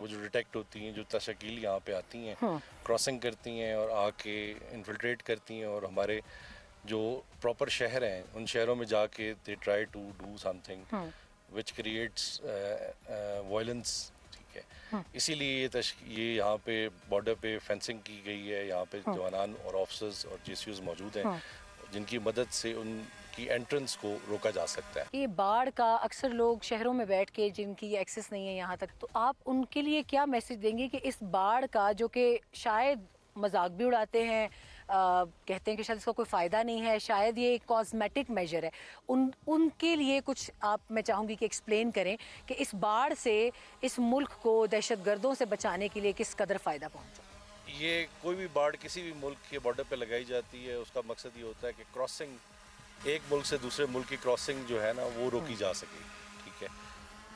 وہ جو ڈیٹیکٹ ہوتی ہیں, جو تشکیل یہاں پہ آتی ہیں, کراسنگ کرتی ہیں اور آ کے انفلٹریٹ کرتی ہیں, اور ہمارے جو پراپر شہر ہیں ان شہروں میں جا کے they try to do something which creates violence. ٹھیک ہے, اسی لیے یہ یہاں پہ بارڈر پہ فینسنگ کی گئی ہے. یہاں پہ جوانان اور آفسرز اور جی سی اوز موجود ہیں جن کی مدد سے ان کی انٹرنس کو روکا جا سکتا ہے. یہ باڑھ کا اکثر لوگ شہروں میں بیٹھ کے جن کی ایکسیس نہیں ہے یہاں تک, تو آپ ان کے لیے کیا میسج دیں گے کہ اس باڑھ کا, جو کہ شاید مذاق بھی اڑاتے ہیں, کہتے ہیں کہ شاید اس کا کوئی فائدہ نہیں ہے, شاید یہ ایک کاسمیٹک میجر ہے, ان کے لیے کچھ آپ, میں چاہوں گی کہ ایکسپلین کریں کہ اس باڑھ سے اس ملک کو دہشت گردوں سے بچانے کے لیے کس قدر فائدہ پہنچا. یہ کوئی بھی باڑھ کسی بھی ملک کے بارڈر پہ لگائی جاتی ہے, اس کا مقصد یہ ہوتا ہے کہ کراسنگ, ایک ملک سے دوسرے ملک کی کراسنگ جو ہے نا وہ روکی جا سکے. ٹھیک ہے,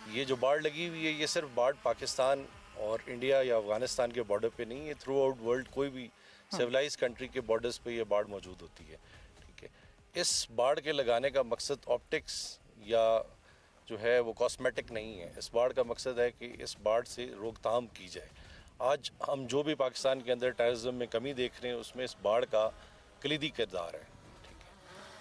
یہ جو باڑھ لگی ہوئی ہے یہ صرف باڑھ پاکستان اور انڈیا یا افغانستان کے بارڈر پہ نہیں ہے, تھرو آؤٹ ورلڈ کوئی بھی سویلائز کنٹری کے بارڈرز پہ یہ باڑھ موجود ہوتی ہے. ٹھیک ہے, اس باڑھ کے لگانے کا مقصد آپٹکس یا جو ہے وہ کاسمیٹک نہیں ہے. اس باڑھ کا مقصد ہے کہ اس باڑھ سے روک تھام کی جائے. آج ہم جو بھی پاکستان کے اندر ٹیررزم میں کمی دیکھ رہے ہیں اس میں اس باڑھ کا کلیدی کردار ہے. ٹھیک ہے,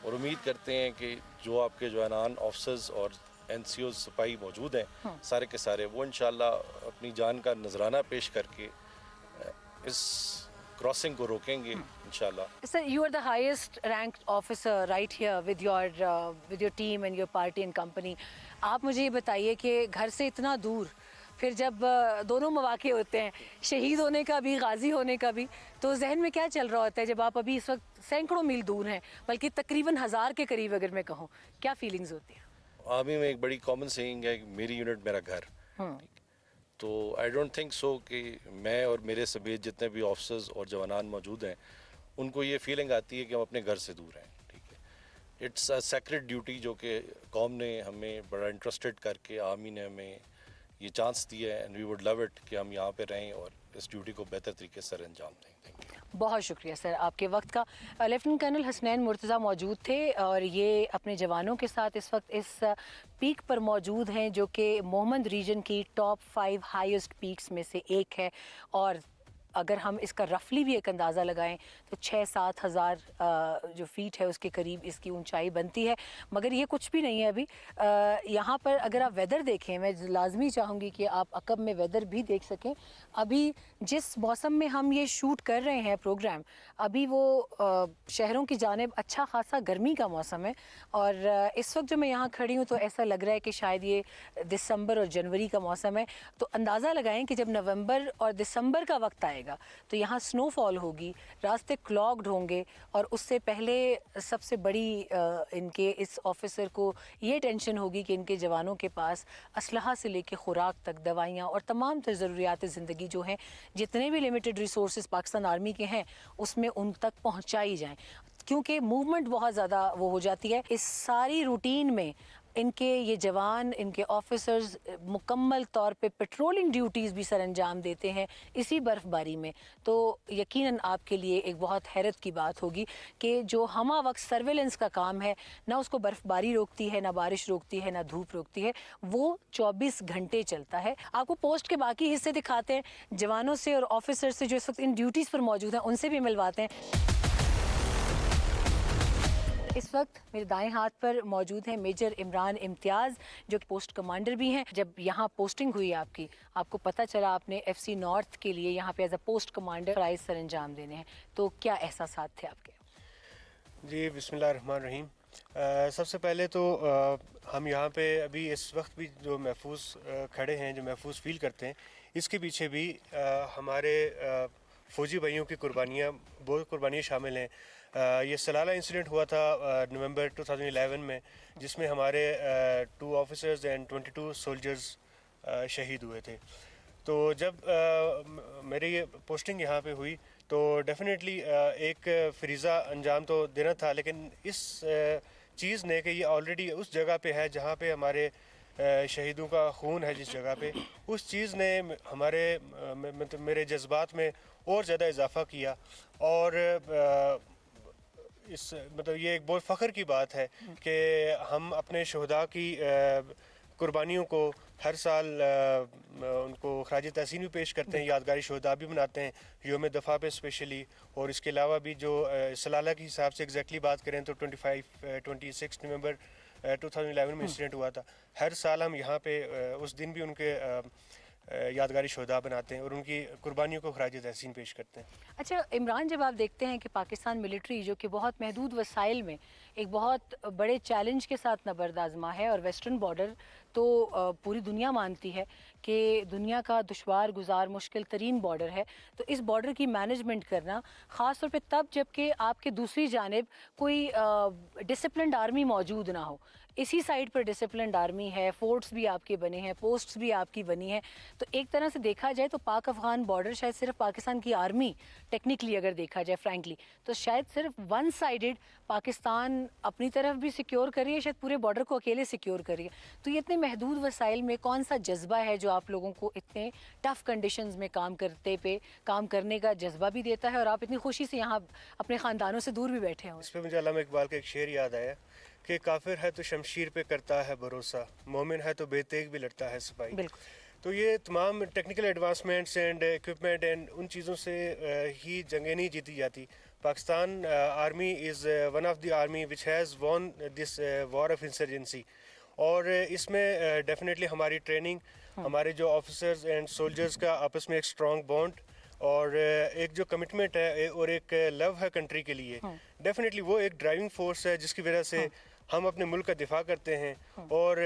اور امید کرتے ہیں کہ جو آپ کے جوانان, آفسرز اور این سی اوز سپاہی موجود ہیں سارے کے سارے, وہ انشاءاللہ اپنی جان کا نذرانہ پیش کر کے اس کراسنگ کو روکیں گے انشاءاللہ. Sir, you are the highest ranked officer right here with your team and your party and company. آپ مجھے یہ بتائیے کہ گھر سے اتنا دور, پھر جب دونوں مواقع ہوتے ہیں, شہید ہونے کا بھی, غازی ہونے کا بھی, تو ذہن میں کیا چل رہا ہوتا ہے جب آپ ابھی اس وقت سینکڑوں میل دور ہیں, بلکہ تقریباً 1000 کے قریب اگر میں کہوں, کیا فیلنگز ہوتی ہیں؟ آرمی میں ایک بڑی کامن سینگ ہے کہ میری یونٹ میرا گھر. تو آئی ڈونٹ تھنک سو کہ میں اور میرے سمیت جتنے بھی آفسرز اور جوانان موجود ہیں ان کو یہ فیلنگ آتی ہے کہ ہم اپنے گھر سے دور ہیں. ٹھیک ہے, اٹس اے سیکرڈ ڈیوٹی جو کہ قوم نے ہمیں بڑا انٹرسٹڈ کر کے, آرمی نے ہمیں یہ چانس دیا ہے, and we would love it کہ ہم یہاں پہ رہیں اور اس ڈیوٹی کو بہتر طریقے سے سر انجام دیں. Thank you. بہت شکریہ سر آپ کے وقت کا. لیفٹیننٹ کرنل حسنین مرتضیٰ موجود تھے اور یہ اپنے جوانوں کے ساتھ اس وقت اس پیک پر موجود ہیں جو کہ مومند ریجن کی ٹاپ 5 ہائیسٹ پیکس میں سے ایک ہے, اور اگر ہم اس کا رفلی بھی ایک اندازہ لگائیں تو 6-7 ہزار جو فیٹ ہے اس کے قریب اس کی اونچائی بنتی ہے. مگر یہ کچھ بھی نہیں ہے ابھی. یہاں پر اگر آپ ویدر دیکھیں, میں لازمی چاہوں گی کہ آپ عقب میں ویدر بھی دیکھ سکیں. ابھی جس موسم میں ہم یہ شوٹ کر رہے ہیں پروگرام, ابھی وہ شہروں کی جانب اچھا خاصا گرمی کا موسم ہے, اور اس وقت جو میں یہاں کھڑی ہوں تو ایسا لگ رہا ہے کہ شاید یہ دسمبر اور جنوری کا موسم ہے. تو اندازہ لگائیں کہ جب نومبر اور دسمبر کا وقت آئے گا تو یہاں سنو فال ہوگی, راستے کلاگڈ ہوں گے, اور اس سے پہلے سب سے بڑی ان کے اس آفیسر کو یہ ٹینشن ہوگی کہ ان کے جوانوں کے پاس اسلحہ سے لے کے خوراک تک, دوائیاں اور تمام تر ضروریات زندگی جو ہیں, جتنے بھی لمیٹڈ ریسورسز پاکستان آرمی کے ہیں اس میں ان تک پہنچائی جائیں, کیونکہ موومنٹ بہت زیادہ وہ ہو جاتی ہے. اس ساری روٹین میں ان کے یہ جوان, ان کے آفیسرز مکمل طور پہ پیٹرولنگ ڈیوٹیز بھی سر انجام دیتے ہیں اسی برف باری میں. تو یقیناً آپ کے لیے ایک بہت حیرت کی بات ہوگی کہ جو ہمہ وقت سرویلنس کا کام ہے, نہ اس کو برف باری روکتی ہے, نہ بارش روکتی ہے, نہ دھوپ روکتی ہے, وہ 24 گھنٹے چلتا ہے. آپ کو پوسٹ کے باقی حصے دکھاتے ہیں, جوانوں سے اور آفیسر سے جو اس وقت ان ڈیوٹیز پر موجود ہیں ان سے بھی ملواتے ہیں. اس وقت میرے دائیں ہاتھ پر موجود ہیں میجر عمران امتیاز جو کہ پوسٹ کمانڈر بھی ہیں. جب یہاں پوسٹنگ ہوئی آپ کو پتہ چلا آپ نے ایف سی نارتھ کے لیے یہاں پہ ایز اے پوسٹ کمانڈر فرائض سر انجام دینے ہیں, تو کیا احساسات تھے آپ کے؟ جی بسم اللہ الرحمن الرحیم. سب سے پہلے تو ہم یہاں پہ ابھی اس وقت بھی جو محفوظ کھڑے ہیں, جو محفوظ فیل کرتے ہیں, اس کے پیچھے بھی ہمارے فوجی بھائیوں کی بہت قربانیاں شامل ہیں. یہ سلالہ انسیڈنٹ ہوا تھا نومبر 2011 میں, جس میں ہمارے 2 آفیسرز اینڈ 22 سولجرز شہید ہوئے تھے. تو جب میری یہ پوسٹنگ یہاں پہ ہوئی تو ڈیفینیٹلی ایک فریضہ انجام تو دینا تھا, لیکن اس چیز نے کہ یہ آلریڈی اس جگہ پہ ہے جہاں پہ ہمارے شہیدوں کا خون ہے, جس جگہ پہ, اس چیز نے میرے جذبات میں اور زیادہ اضافہ کیا. اور یہ ایک بہت فخر کی بات ہے کہ ہم اپنے شہداء کی قربانیوں کو ہر سال ان کو خراج تحسین بھی پیش کرتے ہیں, یادگاری شہداء بھی مناتے ہیں یوم دفاع پہ اسپیشلی. اور اس کے علاوہ بھی جو سلالہ کے حساب سے ایگزیکٹلی بات کریں تو 26 نومبر 2011 میں انسیڈنٹ ہوا تھا. ہر سال ہم یہاں پہ اس دن بھی ان کے یادگاری شہداء بناتے ہیں اور ان کی قربانیوں کو خراج تحسین پیش کرتے ہیں. اچھا عمران, جب آپ دیکھتے ہیں کہ پاکستان ملٹری جو کہ بہت محدود وسائل میں ایک بہت بڑے چیلنج کے ساتھ نبرد آزما ہے, اور ویسٹرن بارڈر تو پوری دنیا مانتی ہے کہ دنیا کا دشوار گزار مشکل ترین بارڈر ہے, تو اس بارڈر کی مینجمنٹ کرنا خاص طور پہ تب جب کہ آپ کے دوسری جانب کوئی ڈسپلنڈ آرمی موجود نہ ہو. اسی سائڈ پر ڈسپلنڈ آرمی ہے, فورٹس بھی آپ کے بنے ہیں, پوسٹس بھی آپ کی بنی ہیں, تو ایک طرح سے دیکھا جائے تو پاک افغان بارڈر شاید صرف پاکستان کی آرمی ٹیکنیکلی اگر دیکھا جائے فرینکلی تو شاید صرف ون سائیڈڈ پاکستان اپنی طرف بھی سیکیور کر رہی ہے, شاید پورے بارڈر کو اکیلے سیکیور کر رہی ہے. تو یہ اتنے محدود وسائل میں کون سا جذبہ ہے جو آپ لوگوں کو اتنے ٹف کنڈیشنز میں کام کرنے کا جذبہ بھی دیتا ہے, اور آپ اتنی خوشی سے یہاں اپنے خاندانوں سے دور بھی بیٹھے ہوں؟ اس پہ مجھے علامہ اقبال کا ایک شعر یاد آیا کہ کافر ہے تو شمشیر پہ کرتا ہے بھروسہ, مومن ہے تو بے تیغ بھی لڑتا ہے سپاہی. بالکل. تو یہ تمام technical advancements and equipment and ان چیزوں سے ہی جنگیں نہیں جیتی جاتی. Pakistan army is one of the army which has won this war of insurgency, اور اس میں ڈیفینیٹلی ہماری ٹریننگ, ہمارے جو آفیسرز اینڈ سولجرز کا آپس میں ایک اسٹرانگ بانڈ اور ایک جو کمٹمنٹ ہے اور ایک لو ہے کنٹری کے لیے, ڈیفینیٹلی وہ ایک ڈرائیونگ فورس ہے جس کی وجہ سے ہم اپنے ملک کا دفاع کرتے ہیں. اور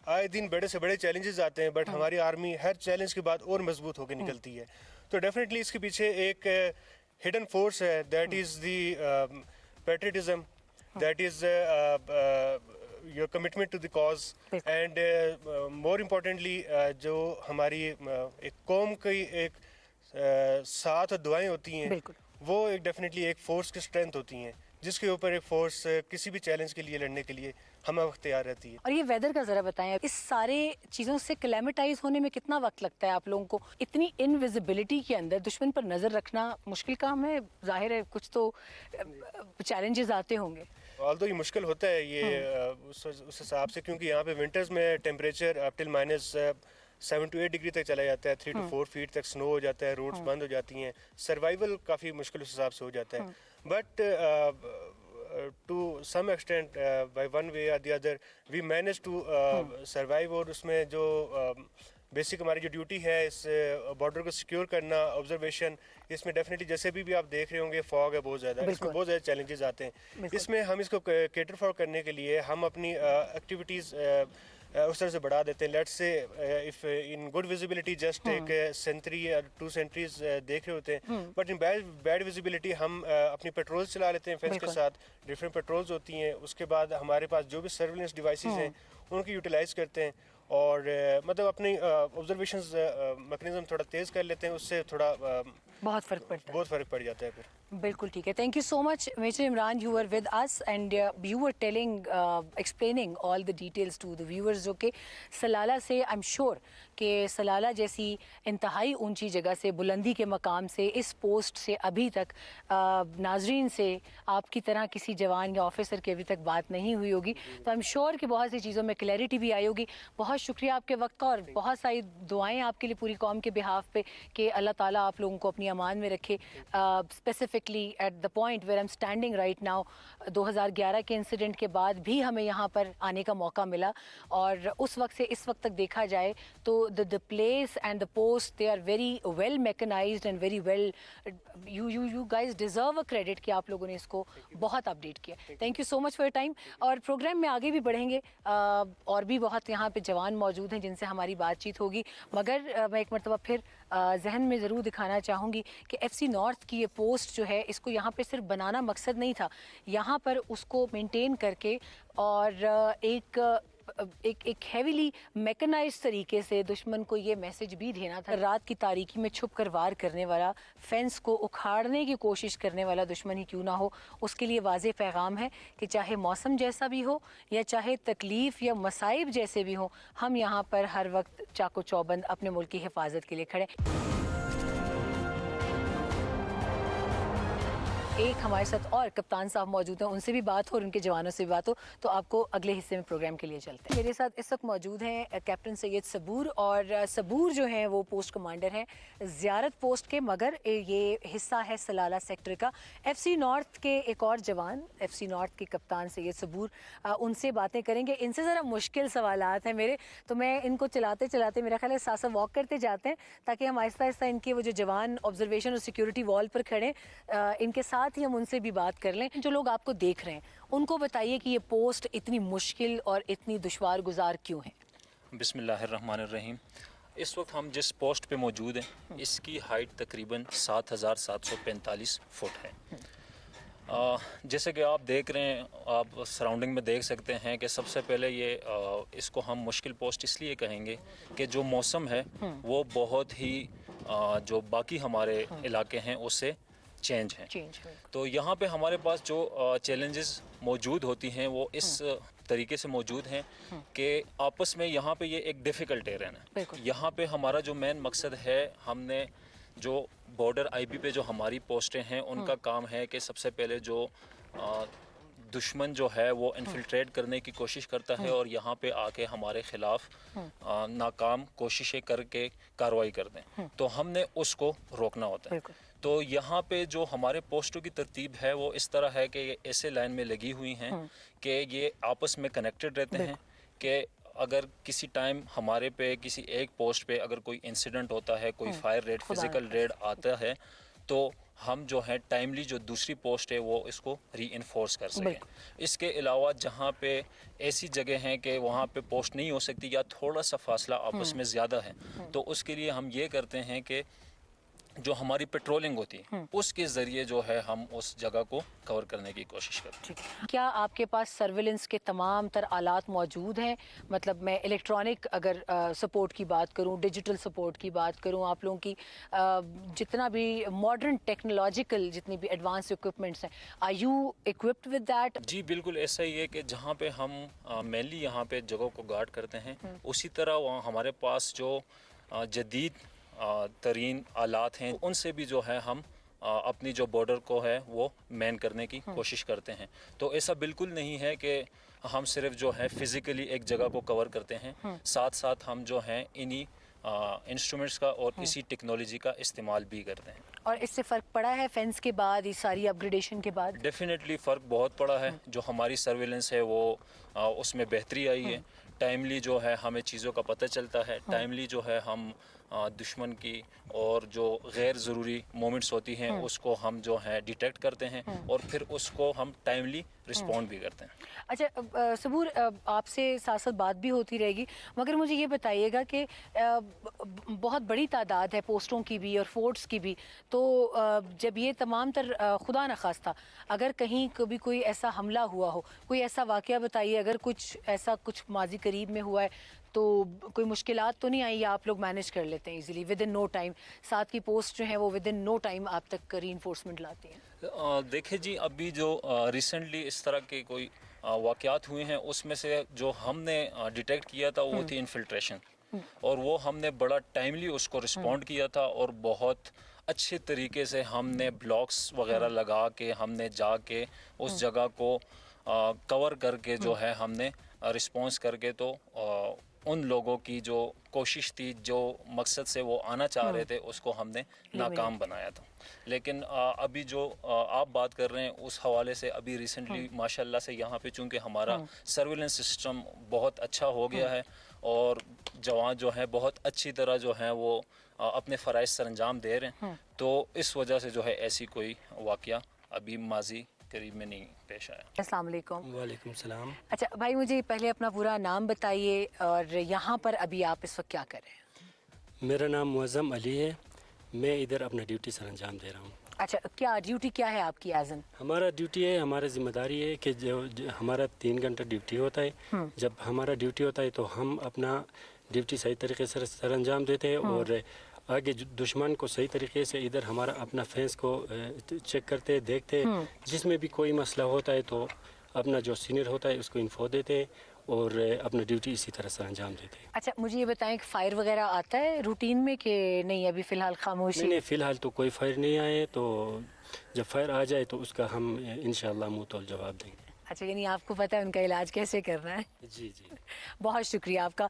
آئے دن بڑے سے بڑے چیلنجز آتے ہیں, بٹ ہماری آرمی ہر چیلنج کے بعد اور مضبوط ہو کے نکلتی ہے. تو ڈیفینیٹلی اس کے پیچھے ایک ہڈن فورس ہے, that is the patriotism, that is your commitment to the cause, and more importantly جو ہماری ایک قوم کی ایک ساتھ دعائیں ہوتی ہیں, وہ ایک ڈیفینیٹلی ایک فورس کی اسٹرینتھ ہوتی ہیں جس کے اوپر ایک فورس کسی بھی چیلنج کے لیے لڑنے کے لیے ہمیں وقت تیار رہتی ہے. اور یہ ویدر کا ذرا بتائیں, اس سارے چیزوں سے کلیمیٹائز ہونے میں کتنا وقت لگتا ہے آپ لوگوں کو؟ اتنی انویزیبلٹی کے اندر دشمن پر نظر رکھنا مشکل کام ہے, ظاہر ہے کچھ تو چیلنجز آتے ہوں گے. آلدو یہ مشکل ہوتا ہے یہ اس حساب سے, کیونکہ یہاں پہ ونٹرز میں temperature up till -7 to 8 degree تک چلا جاتا ہے, 3 to 4 فیٹ تک سنو ہو جاتا ہے, روڈز بند ہو جاتی ہیں, سروائیول کافی مشکل اس حساب سے ہو جاتا ہے. But to some extent by one way or the other we managed to survive. اور اس میں جو بیسک ہماری جو ڈیوٹی ہے اس بارڈر کو سیکیور کرنا, آبزرویشن, اس میں ڈیفینیٹلی جیسے بھی آپ دیکھ رہے ہوں گے فاگ ہے بہت زیادہ, اس میں بہت زیادہ چیلنجز آتے ہیں. اس میں ہم اس کو کیٹر فار کرنے کے لیے ہم اپنی ایکٹیویٹیز اس طرح سے بڑھا دیتے ہیں. Let's say if in good visibility just ایک سینچری یا 2 سینچریز دیکھ رہے ہوتے ہیں, بٹ ان بیڈ ویزیبلٹی ہم اپنی پیٹرول چلا لیتے ہیں فینس کے ساتھ, ڈفرینٹ پیٹرولز ہوتی ہیں. اس کے بعد ہمارے پاس جو بھی سرویلنس ڈیوائسز ہیں ان کی یوٹیلائز کرتے ہیں, اور مطلب اپنی آبزرویشنز میکنزم تھوڑا تیز کر لیتے ہیں, اس سے تھوڑا بہت فرق پڑتا ہے, بہت فرق پڑ جاتا ہے پھر. بالکل ٹھیک ہے. Thank you so much major Imran, you are with us and you are telling explaining all the details to the viewers, جو کہ سلالہ سے آئی ایم شیور کہ سلالہ جیسی انتہائی اونچی جگہ سے, بلندی کے مقام سے, اس پوسٹ سے ابھی تک ناظرین سے آپ کی طرح کسی جوان یا آفیسر کی ابھی تک بات نہیں ہوئی ہوگی. تو آئی ایم شیور کہ بہت سی چیزوں میں کلیئرٹی بھی آئی ہوگی. بہت شکریہ آپ کے وقت کا, اور بہت ساری دعائیں آپ کے لیے پوری قوم کے بہاف پہ کہ اللہ تعالیٰ آپ لوگوں کو اپنی امان میں رکھے. Specifically at the point where I am standing right now, 2011 کے انسیڈنٹ کے بعد بھی ہمیں یہاں پر آنے کا موقع ملا, اور اس وقت سے اس وقت تک دیکھا جائے تو the place and the post, they are very well mechanized and very well, you guys deserve a credit کہ آپ لوگوں نے اس کو بہت اپڈیٹ کیا. Thank you so much for your time. اور پروگرام میں آگے بھی بڑھیں گے, اور بھی بہت یہاں پہ جوان موجود ہیں جن سے ہماری بات چیت ہوگی, مگر میں ایک مرتبہ پھر ذہن میں ضرور دکھانا چاہوں گی کہ FC نارتھ کی یہ پوسٹ جو ہے, اس کو یہاں پہ صرف بنانا مقصد نہیں تھا, یہاں پر اس کو مینٹین کر کے اور ایک ہیویلی میکنائز طریقے سے دشمن کو یہ میسج بھی دینا تھا, رات کی تاریکی میں چھپ کر وار کرنے والا, فینس کو اکھاڑنے کی کوشش کرنے والا دشمن ہی کیوں نہ ہو, اس کے لیے واضح پیغام ہے کہ چاہے موسم جیسا بھی ہو یا چاہے تکلیف یا مصائب جیسے بھی ہوں, ہم یہاں پر ہر وقت چاقو چوبند اپنے ملک کی حفاظت کے لیے کھڑے. ایک ہمارے ساتھ اور کپتان صاحب موجود ہیں, ان سے بھی بات ہو اور ان کے جوانوں سے بھی بات ہو, تو آپ کو اگلے حصے میں پروگرام کے لیے چلتے ہیں. میرے ساتھ اس وقت موجود ہیں کیپٹن سید صبور, اور صبور جو ہیں وہ پوسٹ کمانڈر ہیں زیارت پوسٹ کے, مگر یہ حصہ ہے سلالہ سیکٹر کا. ایف سی نارتھ کے ایک اور جوان, ایف سی نارتھ کے کپتان سید صبور, ان سے باتیں کریں گے. ان سے ذرا مشکل سوالات ہیں میرے, تو میں ان کو چلاتے چلاتے میرا خیال ہے ساتھ ساتھ واک کرتے جاتے ہیں, تاکہ ہم آہستہ آہستہ ان کے وہ جو جوان آبزرویشن اور سیکیورٹی وال پر کھڑے, ان کے ساتھ ہی ہم ان سے بھی بات کر لیں. جو لوگ آپ کو دیکھ رہے ہیں ان کو بتائیے کہ یہ پوسٹ اتنی مشکل اور اتنی دشوار گزار کیوں ہے. بسم اللہ الرحمن الرحیم. اس وقت ہم جس پوسٹ پہ موجود ہیں اس کی ہائٹ تقریباً 7745 فٹ ہے. جیسے کہ آپ دیکھ رہے ہیں, آپ سراؤنڈنگ میں دیکھ سکتے ہیں کہ سب سے پہلے اس کو ہم مشکل پوسٹ اس لیے کہیں گے کہ جو موسم ہے وہ بہت ہی جو باقی ہمارے علاقے ہیں اس سے چینج ہیں. تو یہاں پہ ہمارے پاس جو چیلنجز موجود ہوتی ہیں وہ اس طریقے سے موجود ہیں کہ آپس میں یہاں پہ یہ ایک ڈیفیکلٹ ایریا ہے. یہاں پہ ہمارا جو مین مقصد ہے, ہم نے جو بارڈر آئی بی پہ جو ہماری پوسٹیں ہیں ان کا کام ہے کہ سب سے پہلے جو دشمن جو ہے وہ انفلٹریٹ کرنے کی کوشش کرتا ہے اور یہاں پہ آ کے ہمارے خلاف ناکام کوششیں کر کے کارروائی کر دیں, تو ہم نے اس کو روکنا ہوتا ہے. تو یہاں پہ جو ہمارے پوسٹوں کی ترتیب ہے وہ اس طرح ہے کہ یہ ایسے لائن میں لگی ہوئی ہیں کہ یہ آپس میں کنیکٹڈ رہتے ہیں, کہ اگر کسی ٹائم ہمارے پہ کسی ایک پوسٹ پہ اگر کوئی انسیڈنٹ ہوتا ہے, کوئی فائر ریڈ, فزیکل ریڈ آتا ہے, تو ہم جو ہے ٹائملی جو دوسری پوسٹ ہے وہ اس کو ری انفورس کر سکیں. اس کے علاوہ جہاں پہ ایسی جگہ ہیں کہ وہاں پہ پوسٹ نہیں ہو سکتی یا تھوڑا سا فاصلہ آپس میں زیادہ ہے, تو اس کے لیے ہم یہ کرتے ہیں کہ جو ہماری پیٹرولنگ ہوتی ہے اس کے ذریعے جو ہے ہم اس جگہ کو کور کرنے کی کوشش کرتے ہیں. کیا آپ کے پاس سرویلنس کے تمام تر آلات موجود ہیں؟ مطلب میں الیکٹرانک اگر سپورٹ کی بات کروں, ڈیجیٹل سپورٹ کی بات کروں, آپ لوگوں کی جتنا بھی ماڈرن ٹیکنالوجیکل جتنی بھی ایڈوانس اکوپمنٹس ہیں, are you equipped with that? جی بالکل ایسا ہی ہے کہ جہاں پہ ہم مینلی یہاں پہ جگہوں کو گارڈ کرتے ہیں, اسی طرح وہاں ہمارے پاس جو جدید ترین آلات ہیں ان سے بھی جو ہے ہم اپنی جو بارڈر کو ہے وہ مین کرنے کی کوشش کرتے ہیں. تو ایسا بالکل نہیں ہے کہ ہم صرف جو ہے فزیکلی ایک جگہ کو کور کرتے ہیں, ساتھ ساتھ ہم جو ہیں انہی انسٹرومنٹس کا اور اسی ٹیکنالوجی کا استعمال بھی کرتے ہیں. اور اس سے فرق پڑا ہے فینس کے بعد, یہ ساری اپ گریڈیشن کے بعد؟ ڈیفینیٹلی فرق بہت پڑا ہے. جو ہماری سرویلنس ہے وہ اس میں بہتری آئی ہے. ٹائملی جو ہے ہمیں چیزوں کا پتہ چلتا ہے, ٹائملی جو ہے ہم دشمن کی اور جو غیر ضروری مومنٹس ہوتی ہیں اس کو ہم جو ہے ڈیٹیکٹ کرتے ہیں اور پھر اس کو ہم ٹائملی رسپونڈ بھی کرتے ہیں. اچھا صبور, آپ سے ساتھ ساتھ بات بھی ہوتی رہے گی, مگر مجھے یہ بتائیے گا کہ بہت بڑی تعداد ہے پوسٹوں کی بھی اور فورٹس کی بھی, تو جب یہ تمام تر خدا نخواستہ اگر کہیں کبھی کوئی ایسا حملہ ہوا ہو, کوئی ایسا واقعہ بتائیے اگر کچھ ایسا کچھ ماضی قریب میں ہوا ہے, تو کوئی مشکلات تو نہیں آئی یا آپ لوگ مینیج کر لیتے ہیں easily within no time? ساتھ کی پوسٹ جو ہیں وہ ود ان نو ٹائم آپ تک ری انفورسمنٹ لاتی ہیں؟ دیکھیں جی, ابھی جو ریسنٹلی اس طرح کے کوئی واقعات ہوئے ہیں اس میں سے جو ہم نے ڈیٹیکٹ کیا تھا وہ تھی انفلٹریشن, اور وہ ہم نے بڑا ٹائملی اس کو رسپونڈ کیا تھا اور بہت اچھے طریقے سے ہم نے بلاکس وغیرہ لگا کے ہم نے جا کے اس جگہ کو کور کر کے جو ہے ہم نے رسپانس کر کے تو ان لوگوں کی جو کوشش تھی, جو مقصد سے وہ آنا چاہ رہے تھے, اس کو ہم نے ناکام بنایا تھا. لیکن ابھی جو آپ بات کر رہے ہیں اس حوالے سے ابھی ریسنٹلی ماشاء اللہ سے یہاں پہ چونکہ ہمارا سرویلنس سسٹم بہت اچھا ہو گیا ہے اور جوان جو ہیں بہت اچھی طرح جو ہیں وہ اپنے فرائض سر انجام دے رہے ہیں, تو اس وجہ سے جو ہے ایسی کوئی واقعہ ابھی ماضی قریب میں نہیں پیش آیا. السلام علیکم. وعلیکم السلام. اچھا بھائی, مجھے پہلے اپنا پورا نام بتائیے اور یہاں پر ابھی آپ اس وقت کیا کر رہے ہیں؟ میرا نام معظم علی ہے, میں ادھر اپنا ڈیوٹی سر انجام دے رہا ہوں. اچھا, کیا ڈیوٹی کیا ہے آپ کی ایز ان؟ ہمارا ڈیوٹی ہے, ہمارا ذمہ داری ہے کہ جو ہمارا 3 گھنٹہ ڈیوٹی ہوتا ہے, جب ہمارا ڈیوٹی ہوتا ہے تو ہم اپنا ڈیوٹی صحیح طریقے سے سر انجام دیتے ہیں اور آگے دشمن کو صحیح طریقے سے ادھر ہمارا اپنا فینس کو چیک کرتے دیکھتے, جس میں بھی کوئی مسئلہ ہوتا ہے تو اپنا جو سینئر ہوتا ہے اس کو انفو دیتے ہیں, اور اپنا ڈیوٹی اسی طرح سے انجام دیتے ہیں. اچھا مجھے یہ بتائیں کہ فائر وغیرہ آتا ہے روٹین میں کہ نہیں ابھی فی الحال خاموشی؟ نہیں فی الحال تو کوئی فائر نہیں آئے, تو جب فائر آ جائے تو اس کا ہم انشاءاللہ منہ تول جواب دیں گے. اچھا یعنی آپ کو پتہ ہے ان کا علاج کیسے کرنا ہے. جی جی. بہت شکریہ آپ کا.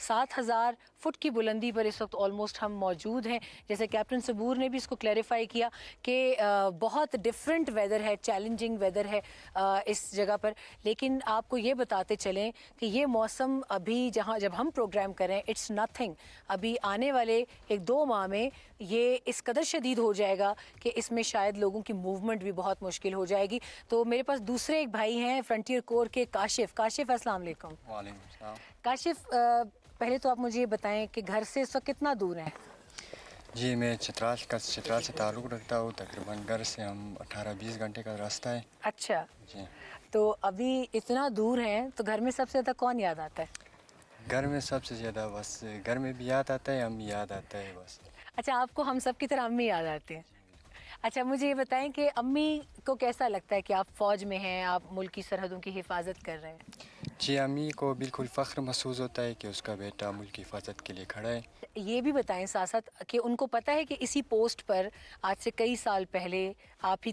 7000 فٹ کی بلندی پر اس وقت آلموسٹ ہم موجود ہیں. جیسے کیپٹن صبور نے بھی اس کو کلیریفائی کیا کہ بہت ڈفرینٹ ویدر ہے, چیلنجنگ ویدر ہے اس جگہ پر, لیکن آپ کو یہ بتاتے چلیں کہ یہ موسم ابھی جب ہم پروگرام کریں اٹس نتھنگ. ابھی آنے والے 1-2 ماہ میں یہ اس قدر شدید ہو جائے گا کہ اس میں شاید لوگوں کی موومنٹ بھی بہت مشکل ہو جائے گی. تو میرے پاس دوسرے ایک بھائی ہیں فرنٹیئر کور کے کاشف. السلام علیکم. وعلیکم السلام. کاشف پہلے تو آپ مجھے یہ بتائیں کہ گھر سے اس وقت کتنا دور ہیں؟ جی میں چترال سے تعلق رکھتا ہوں. تقریباً گھر سے ہم 18-20 گھنٹے کا راستہ ہے. اچھا جی. تو ابھی اتنا دور ہیں تو گھر میں سب سے زیادہ کون یاد آتا ہے؟ گھر میں سب سے زیادہ بس گھر میں بھی یاد آتا ہے, امی یاد آتا ہے بس. اچھا آپ کو ہم سب کی طرح امی یاد آتی ہیں. اچھا مجھے یہ بتائیں کہ امی کو کیسا لگتا ہے کہ آپ فوج میں ہیں, آپ ملک کی سرحدوں کی حفاظت کر رہے ہیں؟ جی امی کو بالکل فخر محسوس ہوتا ہے کہ اس کا بیٹا ملک کی حفاظت کے لیے کھڑا ہے. یہ بھی بتائیں ساتھ ساتھ کہ ان کو پتہ ہے کہ اسی پوسٹ پر آج سے کئی سال پہلے آپ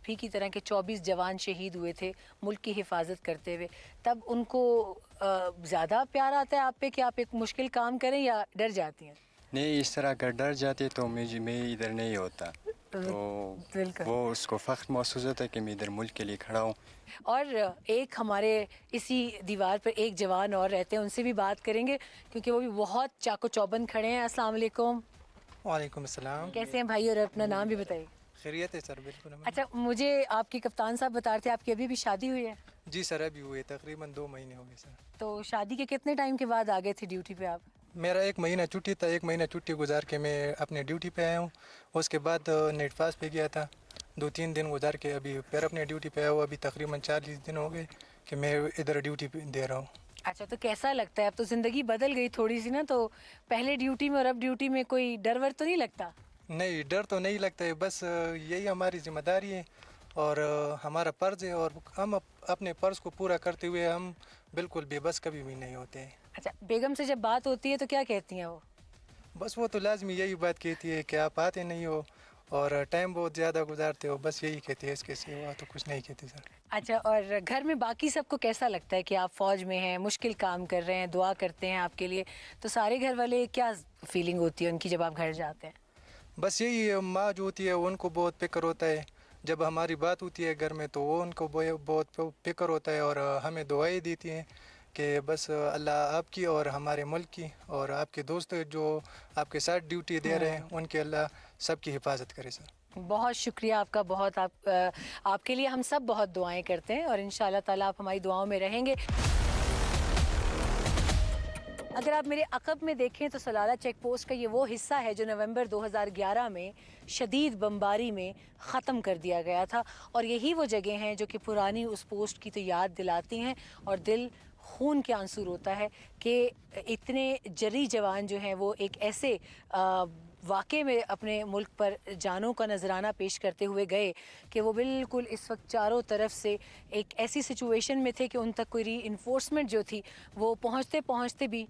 ہی کی طرح کے 24 جوان شہید ہوئے تھے ملک کی حفاظت کرتے ہوئے. تب ان کو زیادہ پیار آتا ہے آپ پہ کہ آپ ایک مشکل کام کریں یا ڈر جاتی ہیں؟ نہیں اس طرح اگر ڈر جاتے تو میں ادھر نہیں ہوتا, تو وہ اس کو فخر محسوس ہوتا ہے کہ میں ادھر ملک کے لیے کھڑا ہوں. اور ایک ہمارے اسی دیوار پر ایک جوان اور رہتے ہیں, ان سے بھی بات کریں گے کیونکہ وہ بھی بہت چاق و چوبند کھڑے ہیں. السلام علیکم. وعلیکم السلام. کیسے ہیں بھائی, اور اپنا نام بھی بتائیے. خیریت ہے سر. بالکل. اچھا مجھے آپ کے کپتان صاحب بتا رہے تھے آپ کی ابھی بھی شادی ہوئی ہے؟ جی سر ابھی ہوئے تقریباً 2 مہینے ہو گئے سر. تو شادی کے کتنے ٹائم کے بعد آ گئے تھے ڈیوٹی پہ آپ؟ میرا 1 مہینہ چھٹی تھا. 1 مہینہ چھٹی گزار کے میں اپنے ڈیوٹی پہ آیا ہوں. اس کے بعد نیٹ پاس پہ گیا تھا. 2-3 دن گزار کے ابھی پھر اپنے ڈیوٹی پہ آیا ہوں. ابھی تقریباً 40 دن ہو گئے کہ میں ادھر ڈیوٹی پہ دے رہا ہوں. اچھا تو کیسا لگتا ہے؟ اب تو زندگی بدل گئی تھوڑی سی نا, تو پہلے ڈیوٹی میں اور اب ڈیوٹی میں کوئی ڈر ور تو نہیں لگتا؟ نہیں ڈر تو نہیں لگتا ہے, بس یہی ہماری ذمہ داری ہے اور ہمارا فرض ہے, اور ہم اپنے فرض کو پورا کرتے ہوئے ہم بالکل بے بس کبھی بھی نہیں ہوتے ہیں. اچھا بیگم سے جب بات ہوتی ہے تو کیا کہتی ہیں وہ؟ بس وہ تو لازمی یہی بات کہتی ہے کہ آپ آتے نہیں ہو اور ٹائم بہت زیادہ گزارتے ہو, بس یہی کہتی ہے, اس کے سوا تو کچھ نہیں کہتی سر. اچھا اور گھر میں باقی سب کو کیسا لگتا ہے کہ آپ فوج میں ہیں, مشکل کام کر رہے ہیں, دعا کرتے ہیں آپ کے لیے, تو سارے گھر والے کیا فیلنگ ہوتی ہے ان کی جب آپ گھر جاتے ہیں؟ بس یہی ماں جو ہوتی ہے ان کو بہت فکر ہوتا ہے. جب ہماری بات ہوتی ہے گھر میں تو وہ ان کو بہت فکر ہوتا ہے اور ہمیں دعائیں دیتی ہیں کہ بس اللہ آپ کی اور ہمارے ملک کی اور آپ کے دوست جو آپ کے ساتھ ڈیوٹی دے رہے ہیں ان کے اللہ سب کی حفاظت کرے سر. بہت شکریہ آپ کا. بہت آپ کے لیے ہم سب بہت دعائیں کرتے ہیں اور انشاءاللہ تعالیٰ آپ ہماری دعاؤں میں رہیں گے. اگر آپ میرے عقب میں دیکھیں تو سلالہ چیک پوسٹ کا یہ وہ حصہ ہے جو نومبر 2011 میں شدید بمباری میں ختم کر دیا گیا تھا, اور یہی وہ جگہ ہیں جو کہ پرانی اس پوسٹ کی تو یاد دلاتی ہیں اور دل خون کے آنسو روتا ہے کہ اتنے جری جوان جو ہیں وہ ایک ایسے واقعے میں اپنے ملک پر جانوں کا نذرانہ پیش کرتے ہوئے گئے کہ وہ بالکل اس وقت چاروں طرف سے ایک ایسی سچویشن میں تھے کہ ان تک کوئی ری انفورسمنٹ جو تھی وہ پہنچتے بھی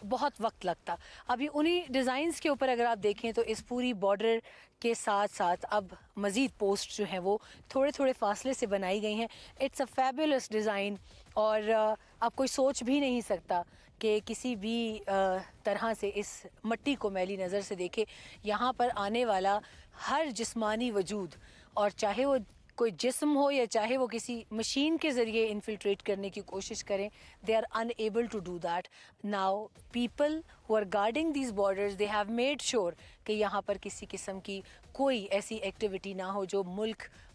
بہت وقت لگتا. ابھی انہی ڈیزائنز کے اوپر اگر آپ دیکھیں تو اس پوری بارڈر کے ساتھ ساتھ اب مزید پوسٹ جو ہیں وہ تھوڑے فاصلے سے بنائی گئی ہیں. اٹس اے فیبولس ڈیزائن, اور آپ کوئی سوچ بھی نہیں سکتا کہ کسی بھی طرح سے اس مٹی کو میلی نظر سے دیکھے. یہاں پر آنے والا ہر جسمانی وجود, اور چاہے وہ کوئی جسم ہو یا چاہے وہ کسی مشین کے ذریعے انفلٹریٹ کرنے کی کوشش کریں, they are unable to do that. Now people who are guarding these borders, they have made sure کہ یہاں پر کسی قسم کی کوئی ایسی ایکٹیویٹی نہ ہو جو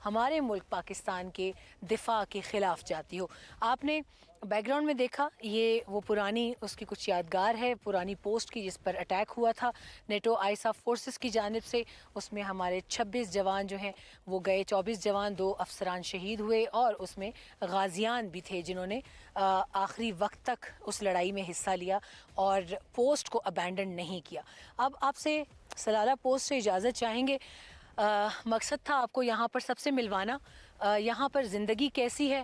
ہمارے ملک پاکستان کے دفاع کے خلاف جاتی ہو. آپ نے بیک گراؤنڈ میں دیکھا یہ وہ پرانی اس کی کچھ یادگار ہے, پرانی پوسٹ کی جس پر اٹیک ہوا تھا نیٹو آئیسا فورسز کی جانب سے. اس میں ہمارے 26 جوان جو ہیں وہ گئے, 24 جوان, 2 افسران شہید ہوئے, اور اس میں غازیان بھی تھے جنہوں نے آخری وقت تک اس لڑائی میں حصہ لیا اور پوسٹ کو ابینڈن نہیں کیا. اب آپ سے سلالہ پوسٹ سے اجازت چاہیں گے. مقصد تھا آپ کو یہاں پر سب سے ملوانا. یہاں پر زندگی کیسی ہے,